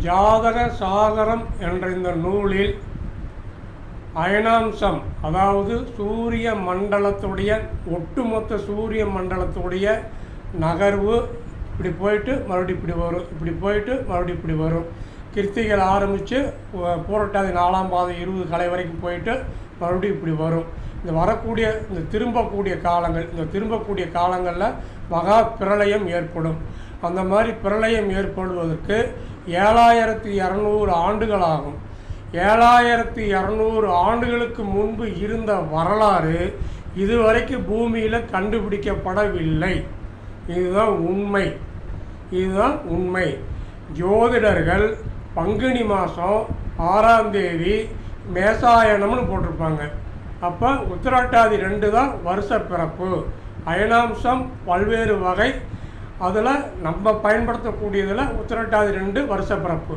ஜாதக சாகரம் என்ற இந்த நூலில் அயனாம்சம், அதாவது சூரிய மண்டலத்துடைய ஒட்டுமொத்த சூரிய மண்டலத்துடைய நகர்வு இப்படி போயிட்டு மறுபடியும் இப்படி வரும், இப்படி போயிட்டு மறுபடியும் இப்படி வரும். கிருத்திகள் ஆரம்பித்து பூரட்டாதி 4ஆம் பாதம் 20 கலை வரைக்கும் போயிட்டு மறுபடியும் இப்படி வரும். இந்த வரக்கூடிய இந்த திரும்பக்கூடிய காலங்களில் மகா பிரளயம் ஏற்படும். அந்த மாதிரி பிரளயம் ஏற்படுவதற்கு 7200 ஆண்டுகள் ஆகும். 7200 ஆண்டுகளுக்கு முன்பு இருந்த வரலாறு இதுவரைக்கும் பூமியில் கண்டுபிடிக்கப்படவில்லை. இதுதான் உண்மை. ஜோதிடர்கள் பங்குனி மாதம் 6ஆம் தேதி மேசாயனம்னு போட்டிருப்பாங்க. அப்போ உத்திரட்டாதி 2 தான் வருஷ பிறப்பு. அயனாம்சம் பல்வேறு வகை, அதில் நம்ம பயன்படுத்தக்கூடியதில் உத்திரட்டாதி 2 வருஷ பிறப்பு.